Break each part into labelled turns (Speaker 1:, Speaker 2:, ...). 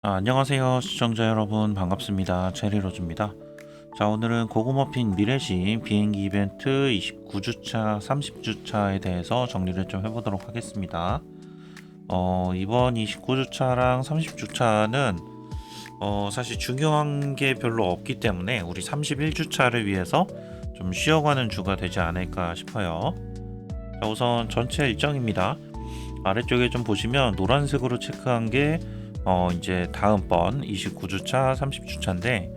Speaker 1: 안녕하세요 시청자 여러분, 반갑습니다. 체리로즈입니다. 자, 오늘은 고구머핀 미래시 비행기 이벤트 29주차 30주차에 대해서 정리를 좀 해보도록 하겠습니다. 이번 29주차랑 30주차는 사실 중요한 게 별로 없기 때문에 우리 31주차를 위해서 좀 쉬어가는 주가 되지 않을까 싶어요. 자, 우선 전체 일정입니다. 아래쪽에 좀 보시면 노란색으로 체크한 게 이제 다음번 29주차 30주차인데,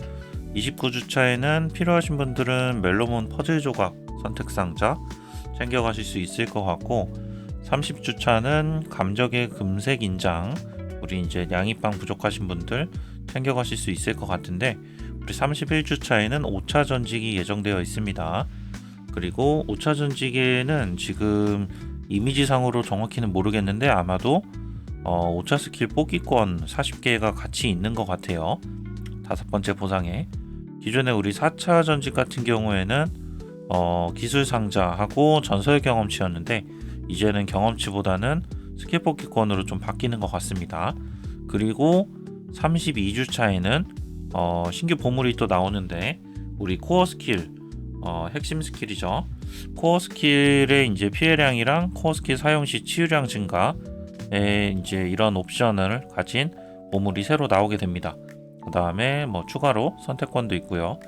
Speaker 1: 29주차에는 필요하신 분들은 멜로몬 퍼즐 조각 선택 상자 챙겨가실 수 있을 것 같고, 30주차는 감적의 금색 인장, 우리 이제 양이빵 부족하신 분들 챙겨가실 수 있을 것 같은데, 우리 31주차에는 5차 전직이 예정되어 있습니다. 그리고 5차 전직에는 지금 이미지상으로 정확히는 모르겠는데 아마도 5차 스킬 뽑기권 40개가 같이 있는 것 같아요. 다섯 번째 보상에. 기존에 우리 4차 전직 같은 경우에는 기술 상자하고 전설 경험치였는데, 이제는 경험치보다는 스킬 뽑기권으로 좀 바뀌는 것 같습니다. 그리고 32주차에는 신규 보물이 또 나오는데, 우리 코어 스킬, 핵심 스킬이죠. 코어 스킬의 이제 피해량이랑 코어 스킬 사용 시 치유량 증가, 이제 이런 옵션을 가진 보물이 새로 나오게 됩니다. 그 다음에 추가로 선택권도 있고요.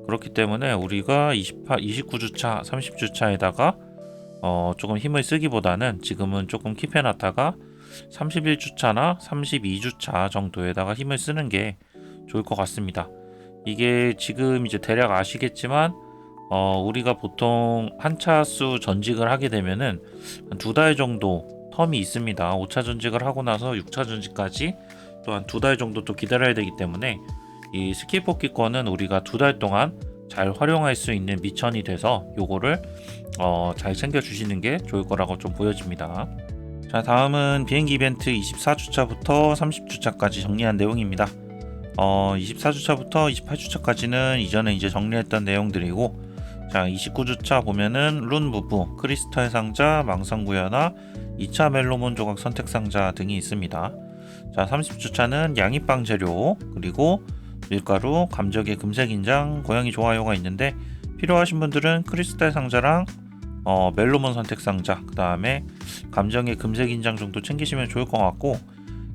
Speaker 1: 그렇기 때문에 우리가 29주차, 30주차에다가 조금 힘을 쓰기보다는 지금은 조금 킵해놨다가 31주차나 32주차 정도에다가 힘을 쓰는 게 좋을 것 같습니다. 이게 지금 이제 대략 아시겠지만 우리가 보통 한 차수 전직을 하게 되면은 한 2달 정도 텀이 있습니다. 5차 전직을 하고 나서 6차 전직까지 또한 2달 정도 또 기다려야 되기 때문에, 이 스킬 뽑기권은 우리가 2달 동안 잘 활용할 수 있는 미천이 돼서 요거를 잘 챙겨 주시는 게 좋을 거라고 좀 보여집니다. 자, 다음은 비행기 이벤트 24주차부터 30주차까지 정리한 내용입니다. 24주차부터 28주차까지는 이전에 이제 정리했던 내용들이고, 자, 29주차 보면은 룬 무브, 크리스탈 상자, 망상구현화, 2차 멜로몬 조각 선택 상자 등이 있습니다. 자, 30주차는 양이빵 재료, 그리고 밀가루, 감적의 금색 인장, 고양이 좋아요가 있는데, 필요하신 분들은 크리스탈 상자랑 멜로몬 선택 상자, 그 다음에 감정의 금색 인장 정도 챙기시면 좋을 것 같고,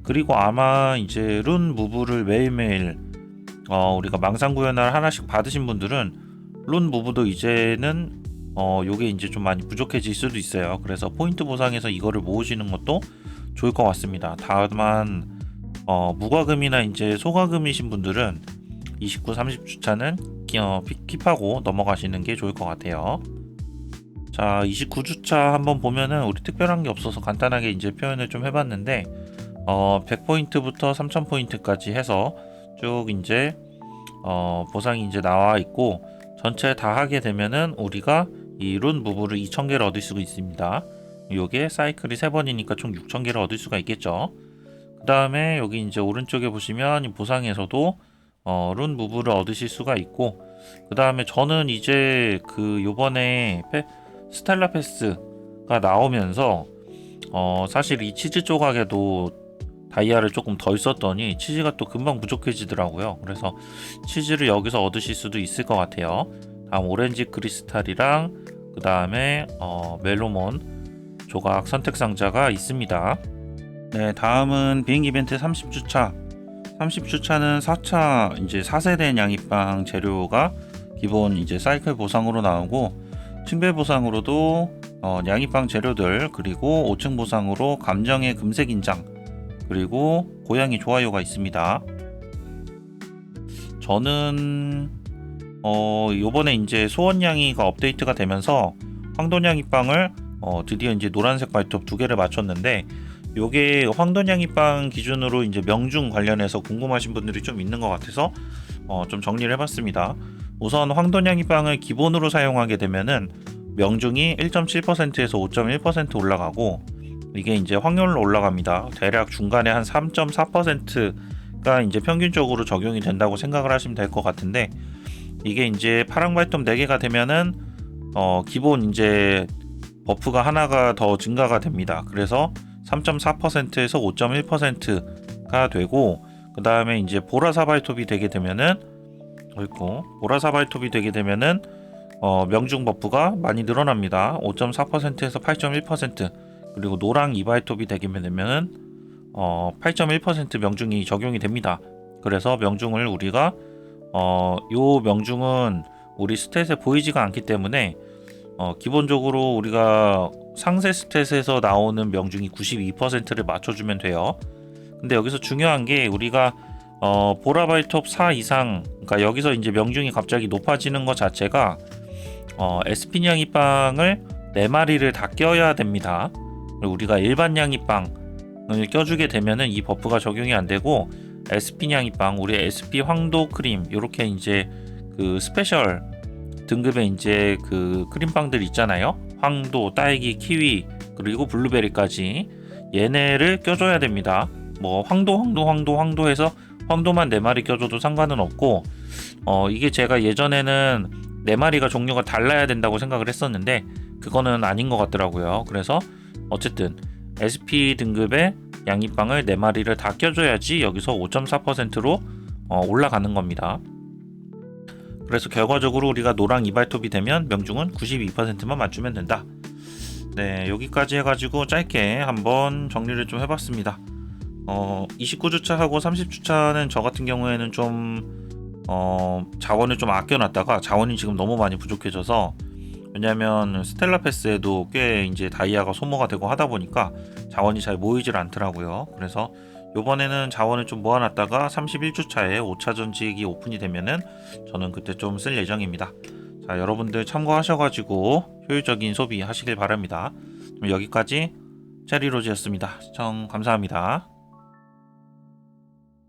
Speaker 1: 그리고 아마 이제 룬 무브를 매일매일 우리가 망상구현화를 하나씩 받으신 분들은 룬 무브도 이제는 요게 이제 좀 많이 부족해질 수도 있어요. 그래서 포인트 보상에서 이거를 모으시는 것도 좋을 것 같습니다. 다만 무과금이나 이제 소과금이신 분들은 29, 30주차는 킵하고 넘어가시는 게 좋을 것 같아요. 자, 29주차 한번 보면은 우리 특별한 게 없어서 간단하게 이제 표현을 좀 해봤는데, 100포인트부터 3000포인트까지 해서 쭉 이제 보상이 이제 나와 있고, 전체 다 하게 되면은 우리가 이 룬 무브를 2000개를 얻을 수가 있습니다. 요게 사이클이 3번이니까 총 6000개를 얻을 수가 있겠죠. 그 다음에 여기 이제 오른쪽에 보시면 이 보상에서도 룬 무브를 얻으실 수가 있고, 그 다음에 저는 이제 그 요번에 스텔라 패스가 나오면서 사실 이 치즈 조각에도 다이아를 조금 덜 썼더니 치즈가 또 금방 부족해지더라고요. 그래서 치즈를 여기서 얻으실 수도 있을 것 같아요. 다음 오렌지 크리스탈이랑 그 다음에 멜로몬 조각 선택 상자가 있습니다. 네, 다음은 비행기 이벤트 30주차. 30주차는 4차 이제 4세대 양이빵 재료가 기본 이제 사이클 보상으로 나오고, 층별 보상으로도 양이빵 재료들, 그리고 5층 보상으로 감정의 금색 인장, 그리고 고양이 좋아요가 있습니다. 저는 요번에 이제 소원냥이가 업데이트가 되면서 황돈냥이빵을 드디어 이제 노란색 발톱 2개를 맞췄는데, 요게 황돈냥이빵 기준으로 이제 명중 관련해서 궁금하신 분들이 좀 있는 것 같아서 좀 정리를 해봤습니다. 우선 황돈냥이빵을 기본으로 사용하게 되면은 명중이 1.7%에서 5.1% 올라가고, 이게 이제 확률로 올라갑니다. 대략 중간에 한 3.4%가 이제 평균적으로 적용이 된다고 생각을 하시면 될 것 같은데, 이게 이제 파랑 발톱 4개가 되면은 기본 이제 버프가 하나가 더 증가가 됩니다. 그래서 3.4%에서 5.1%가 되고, 그 다음에 이제 보라사발톱이 되게 되면은 보라사발톱이 되게 되면은 명중 버프가 많이 늘어납니다. 5.4%에서 8.1%. 그리고 노랑 이발톱이 되게 되면은 8.1% 명중이 적용이 됩니다. 그래서 명중을 우리가 요 명중은 우리 스탯에 보이지가 않기 때문에 기본적으로 우리가 상세 스탯에서 나오는 명중이 92%를 맞춰주면 돼요. 근데 여기서 중요한 게 우리가 보라발톱 4 이상, 그러니까 여기서 이제 명중이 갑자기 높아지는 것 자체가 SP 양이빵을 4마리를 다 껴야 됩니다. 우리가 일반 양이빵을 껴주게 되면은 이 버프가 적용이 안 되고 SP 양이빵, 우리 SP 황도 크림, 요렇게 이제 그 스페셜 등급의 이제 그 크림빵들 있잖아요. 황도, 딸기, 키위, 그리고 블루베리까지 얘네를 껴줘야 됩니다. 뭐 황도 해서 황도만 4마리 껴줘도 상관은 없고, 이게 제가 예전에는 4마리가 종류가 달라야 된다고 생각을 했었는데 그거는 아닌 것 같더라고요. 그래서 어쨌든 SP 등급의 양이빵을 4마리를 다 껴줘야지 여기서 5.4%로 올라가는 겁니다. 그래서 결과적으로 우리가 노랑 이발톱이 되면 명중은 92%만 맞추면 된다. 네, 여기까지 해가지고 짧게 한번 정리를 좀 해봤습니다. 29주차하고 30주차는 저 같은 경우에는 좀 자원을 좀 아껴놨다가 자원이 지금 너무 많이 부족해져서, 왜냐면 스텔라 패스에도 꽤 이제 다이아가 소모가 되고 하다 보니까 자원이 잘 모이질 않더라고요. 그래서 요번에는 자원을 좀 모아놨다가 31주차에 5차 전직이 오픈이 되면은 저는 그때 좀 쓸 예정입니다. 자, 여러분들 참고하셔가지고 효율적인 소비 하시길 바랍니다. 여기까지 체리로즈였습니다. 시청 감사합니다.